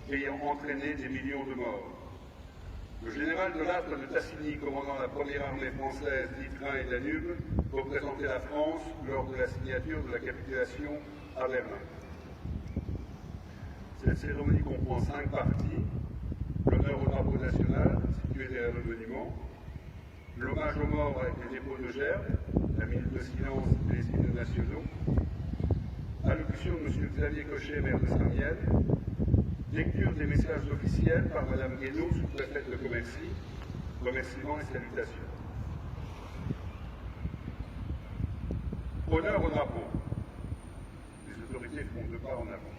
ayant entraîné des millions de morts. Le général de Lattre de Tassigny, commandant la première armée française d'Ypres et Danube, représentait la France lors de la signature de la capitulation à Berlin. Cette cérémonie comprend 5 parties: l'honneur au drapeau national, situé derrière le monument, l'hommage aux morts avec les dépôts de gerbes, la minute de silence et les hymnes nationaux, allocution de M. Xavier Cochet, maire de Saint-Miel, lecture des messages officiels par Mme Guénaud, sous-préfète de Commercy, remerciements et salutations. Honneur au drapeau. Les autorités font 2 pas en avant.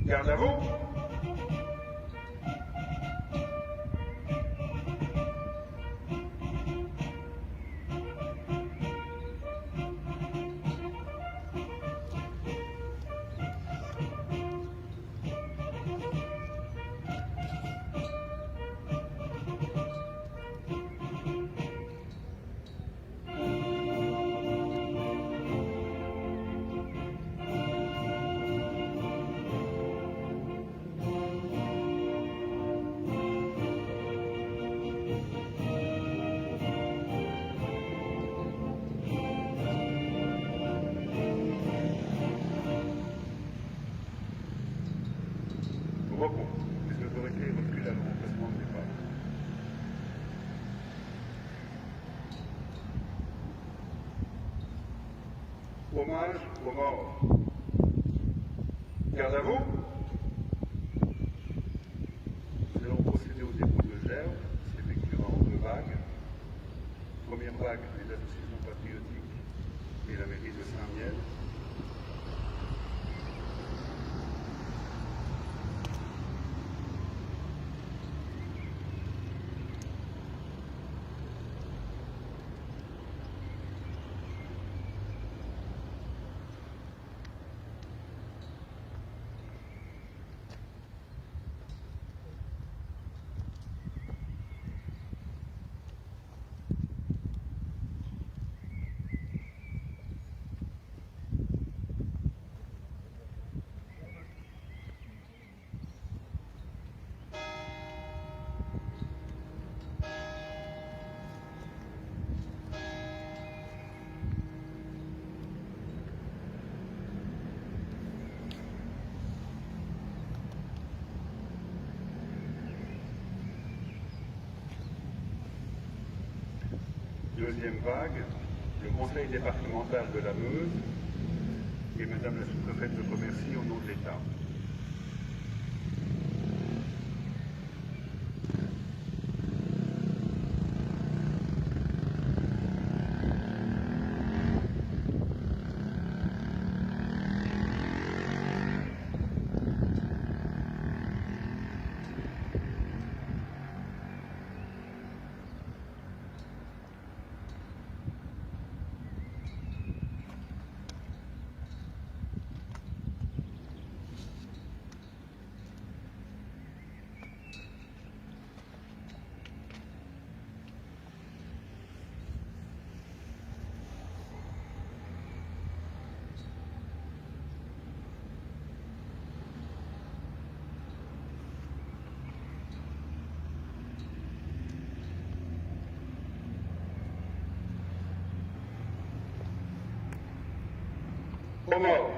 Garde à vous. Repos. Les autorités reculent à l'emplacement de départ. Hommage aux morts. Garde à vous. Nous allons procéder au dépôt de gerbes, qui s'effectuera en 2 vagues. Première vague, les associations patriotiques et la mairie de Saint-Miel. Deuxième vague, le conseil départemental de la Meuse et Madame la sous-préfète de Commercy au nom de l'État. Aux morts.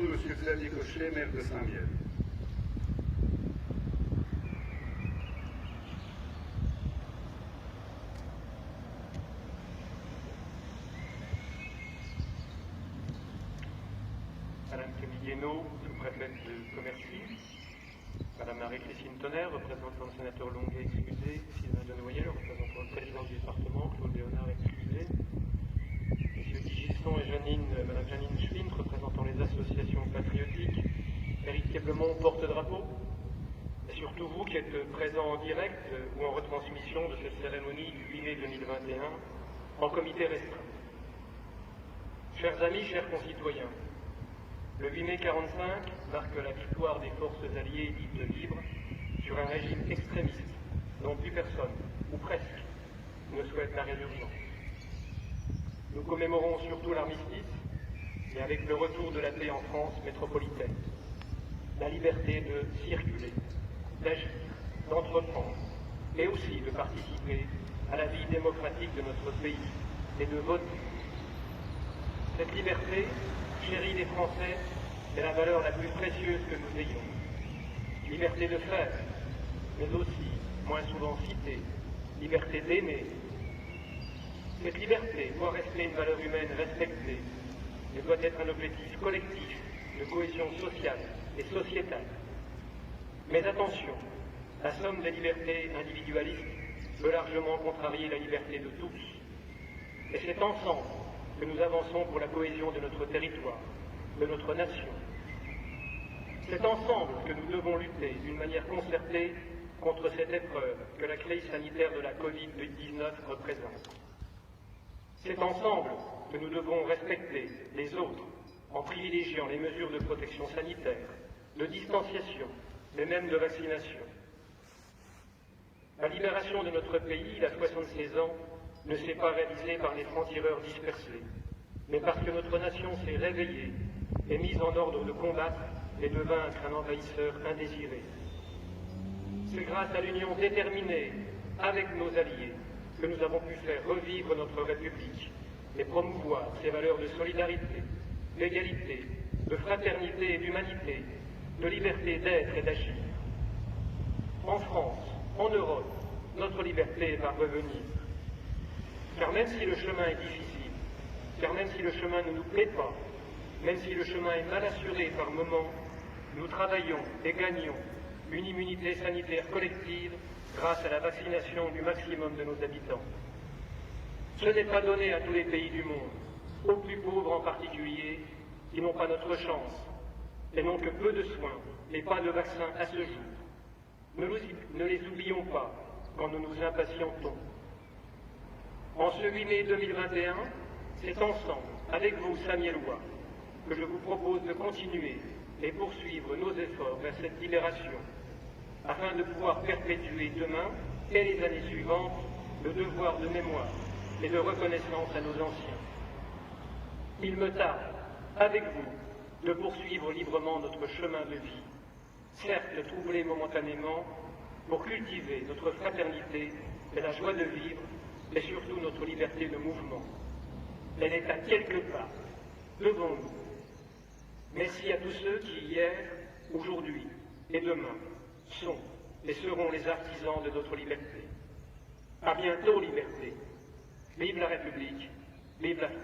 de M. Xavier Cochet, maire de Saint-Miel. Madame Camille Guénaud, sous-préfète de Commercy, Madame Marie-Christine Tonnerre, représentant le sénateur Longuet excusé, Sylvain Denoyer, représentant le président du département, Claude Léonard excusé, Messieurs Guy Gisson et Madame Janine Schwint, représentant les associations patriotiques, Éric Keblemont, porte-drapeau, et surtout vous qui êtes présents en direct ou en retransmission de cette cérémonie du 8 mai 2021 en comité restreint. Chers amis, chers concitoyens, le 8 mai 1945 marque la victoire des forces alliées dites libres sur un régime extrémiste dont plus personne, ou presque, ne souhaite la résurgence. Nous commémorons surtout l'armistice et avec le retour de la paix en France métropolitaine, la liberté de circuler, d'agir, d'entreprendre et aussi de participer à la vie démocratique de notre pays et de voter. Cette liberté, chérie des Français, est la valeur la plus précieuse que nous ayons. Liberté de faire, mais aussi, moins souvent citée, liberté d'aimer. Cette liberté doit rester une valeur humaine respectée et doit être un objectif collectif de cohésion sociale et sociétale. Mais attention, la somme des libertés individualistes peut largement contrarier la liberté de tous. Et c'est ensemble que nous avançons pour la cohésion de notre territoire, de notre nation. C'est ensemble que nous devons lutter d'une manière concertée contre cette épreuve que la crise sanitaire de la Covid-19 représente. C'est ensemble que nous devons respecter les autres en privilégiant les mesures de protection sanitaire, de distanciation et même de vaccination. La libération de notre pays, il y a 76 ans, ne s'est pas réalisée par les francs-tireurs dispersés, mais parce que notre nation s'est réveillée et mise en ordre de combattre et de vaincre un envahisseur indésiré. C'est grâce à l'union déterminée avec nos alliés que nous avons pu faire revivre notre République et promouvoir ses valeurs de solidarité, d'égalité, de fraternité et d'humanité, de liberté d'être et d'agir. En France, en Europe, notre liberté va revenir. Car même si le chemin est difficile, car même si le chemin ne nous plaît pas, même si le chemin est mal assuré par moments, nous travaillons et gagnons une immunité sanitaire collective grâce à la vaccination du maximum de nos habitants. Ce n'est pas donné à tous les pays du monde, aux plus pauvres en particulier, qui n'ont pas notre chance et n'ont que peu de soins et pas de vaccin à ce jour. Ne les oublions pas quand nous nous impatientons. En ce 8 mai 2021, c'est ensemble, avec vous, Saint-Mielois, que je vous propose de continuer et poursuivre nos efforts vers cette libération, afin de pouvoir perpétuer demain et les années suivantes le devoir de mémoire et de reconnaissance à nos anciens. Il me tarde, avec vous, de poursuivre librement notre chemin de vie, certes troublé momentanément, pour cultiver notre fraternité et la joie de vivre, et surtout notre liberté de mouvement. Elle est à quelques pas, devant nous. Merci à tous ceux qui, hier, aujourd'hui et demain, sont et seront les artisans de notre liberté. À bientôt, liberté. Vive la République, vive la France.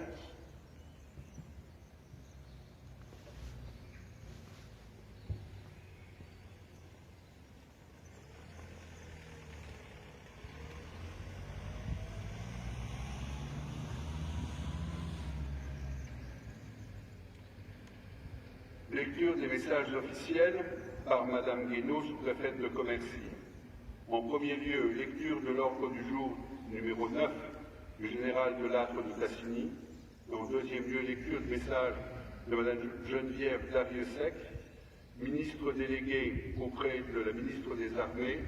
Lecture des messages officiels par Madame Guénaud, sous-préfète de Commercy. En premier lieu, lecture de l'ordre du jour numéro 9 du général de Lattre de Tassigny. En deuxième lieu, lecture de message de Madame Geneviève Darieux-Sec, ministre déléguée auprès de la ministre des Armées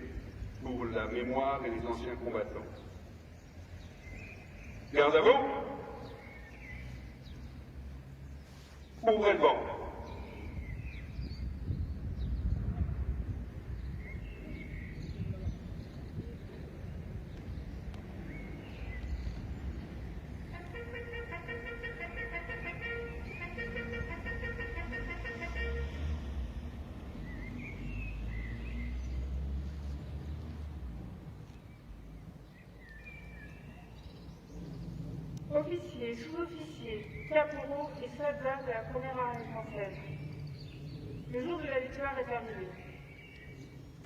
pour la mémoire et les anciens combattants. Garde à vous. Ouvrez le banc. officiers, sous-officiers, caporaux et soldats de la première armée française. Le jour de la victoire est arrivé.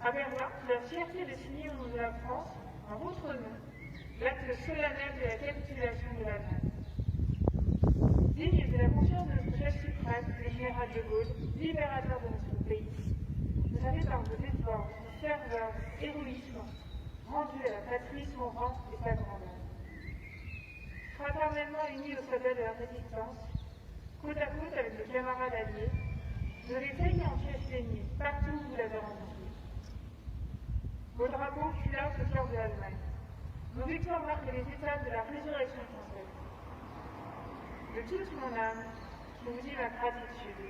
À Berlin, la fierté de signer au nom de la France, en votre nom, l'acte solennel de la capitulation de l'Allemagne. Digne de la confiance de notre chef suprême, le général de Gaulle, libérateur de notre pays, vous avez par vos efforts, vos ferveur, vos héroïsme, rendu à la patrie son rang et sa grandeur. Fraternellement unis aux soldats de la résistance, côte à côte avec nos camarades alliés, vous avez veillé en pièces saignées, partout où vous l'avez rencontré. Vos drapeaux furent au cœur de l'Allemagne. Vos victoires marquent les étapes de la résurrection française. De toute mon âme, je vous dis ma gratitude.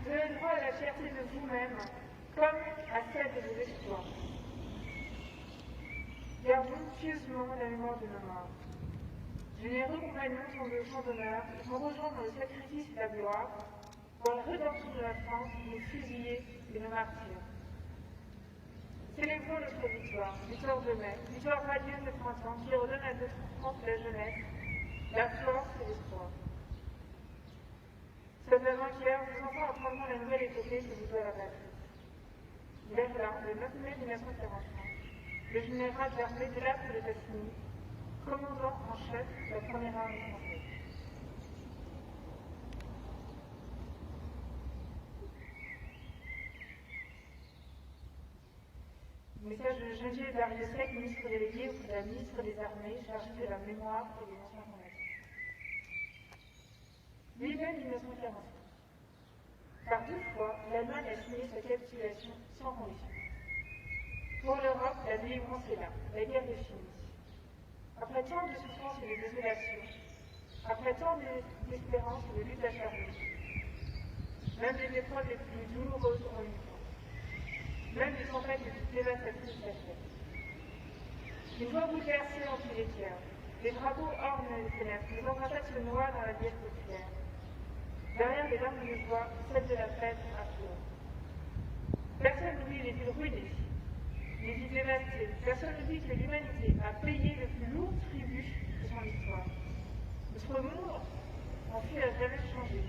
Vous avez droit à la fierté de vous-même, comme à celle de vos exploits. Gardons pieusement la mémoire de nos morts. Généreux compagnons sont de champ d'honneur, qui sont rejoints dans le sacrifice et la gloire, pour la rédemption de la France, nos fusillés et nos martyrs. Célébrons notre victoire, victoire de mai, victoire radieuse de printemps, qui redonne à notre France la jeunesse, la force et l'espoir. Cette avant-hier, vos enfants apprendront la nouvelle épopée que vous doit la patrie. Berlin, le 9 mai 1945, le général d'armée de l'Arc de Tassigny, commandant en chef de la première armée française. Message de Geneviève Darrieussecq, ministre déléguée auprès de la ministre des Armées, chargée de la mémoire et des anciens combattants. 8 mai 1945. Par 2 fois, l'Allemagne a signé sa capitulation sans condition. Pour l'Europe, la délivrance est là, la guerre est finie. Après tant de souffrances et de désolation, après tant d'espérance et de luttes acharnées, même les épreuves les plus douloureuses ont eu fin. Même les tempêtes les plus dévastatrices s'achèvent. Une voix bouleversée en tous les tiers. Les drapeaux ornent les fenêtres, les embrassades se noient dans la bière populaire. Derrière les larmes de joie, celle de la fête affleure. Personne n'oublie les villes ruinées, les vies dévastées. Personne n'oublie que l'humanité a payé le plus lourd tribut de son histoire. Notre monde en fut à jamais changé.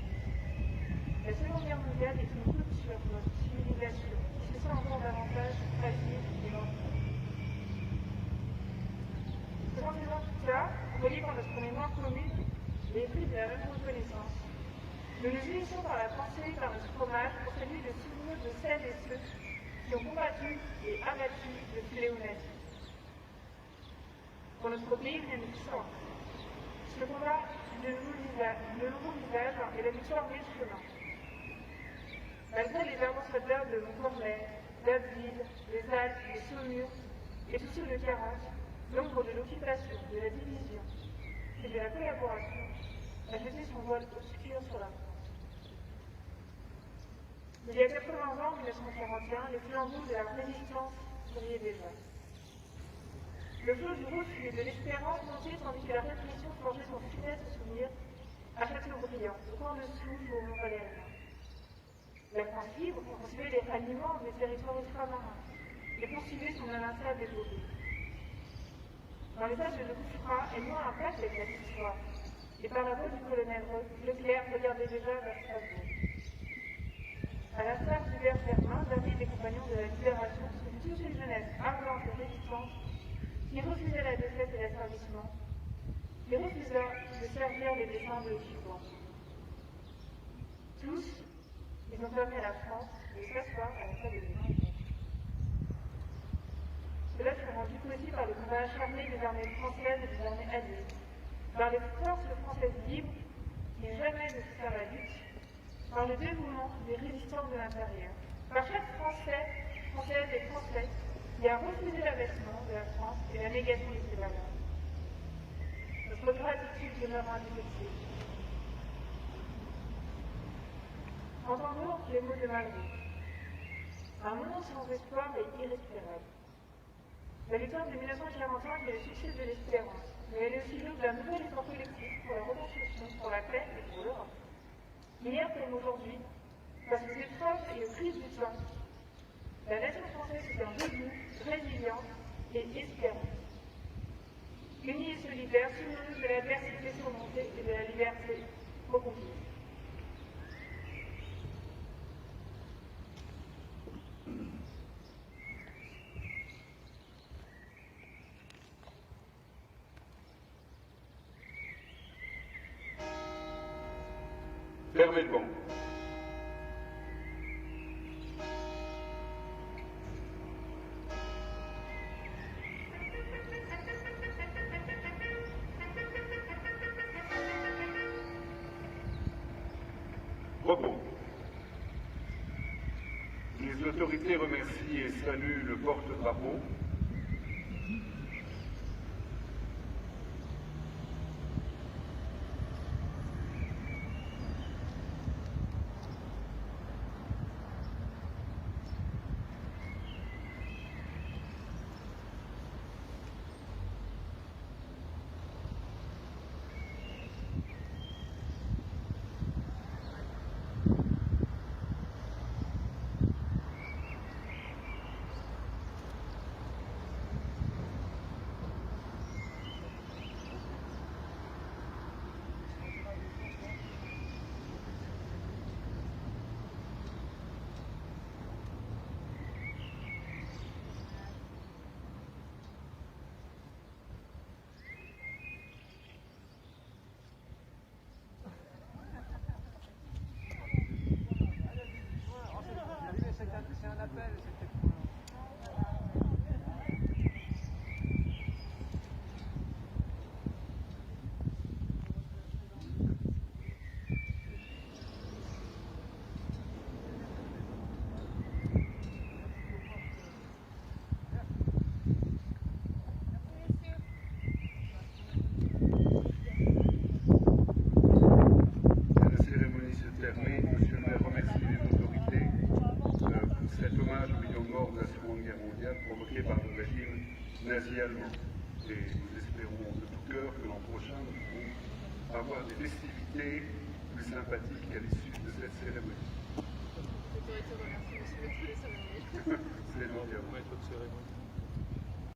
La Seconde Guerre mondiale est une coupe sur notre civilisation, qui se sent encore davantage fragile et lentement. 70 ans plus tard, reliés par notre mémoire commune et épris de la même reconnaissance, nous nous unissons par la pensée et par notre fromage pour saluer le souvenir de celles et ceux qui ont combattu et abattu le fléau nazi. Pour notre pays, rien n'est puissant. Ce combat de nouveaux visages et la victoire met le chemin. Malgré les ambassadeurs de Montcornet, d'Abbeville, des Alpes, des Saumur et tous ceux de 40, l'ombre de l'occupation, de la division et de la collaboration a jeté son voile obscur sur la France. Il y a 80 ans, en 1941, les flambeaux de la résistance brillaient déjà. Le flot du refus et de l'espérance montait tandis que la répression forgeait son funeste souvenir à Châteaubriand, au coin de Souffle au Mont-Valérien. La France libre poursuivait les ralliements des territoires ultramarins et poursuivait son inlassable épopée. Dans les âges de Gouffra, elle noua un pacte avec la victoire, et par la voix du colonel Leclerc regardait déjà vers Strasbourg. À l'instar d'Hubert Germain, dernier des compagnons de la libération, ce fut toute une jeunesse ardente et résistante qui refusait la défaite et l'asservissement, qui refusa de servir les desseins de l'occupant. Tous, ils ont permis à la France de s'asseoir à la table des vainqueurs. Cela fut rendu possible par le combat acharné des armées françaises et des armées alliées, par les forces françaises libres qui jamais ne cessèrent la lutte, par le dévouement des résistants de l'intérieur, par chaque Français, Française et Français qui a refusé l'abaissement de la France et la négation de ses valeurs. Notre gratitude demeurera indéfectible. Entendons les mots de Malraux. Un monde sans espoir est irrespirable. La victoire de 1945 est le succès de l'espérance, mais elle est aussi l'aube d'un nouvel effort collectif pour la reconstruction, pour la paix et pour l'Europe. Hier comme aujourd'hui, face aux épreuves et aux crises du temps, la nation française se tient debout, résiliente et espérante. Unis et solidaires, souvenons-nous de l'adversité Fermez le banc. Repos. Les autorités remercient et saluent le porte-drapeau. C'est un appel, La cérémonie se termine. Monsieur le maire remercie les autorités pour cet hommage aux millions de morts de la Seconde Guerre mondiale provoqués par le régime nazi-allemand. Et nous espérons de tout cœur que l'an prochain, nous pourrons avoir des festivités plus sympathiques à l'issue de cette cérémonie. L'autorité remercie monsieur le maire de la cérémonie. C'est gentil à vous. Ouais, toute cérémonie.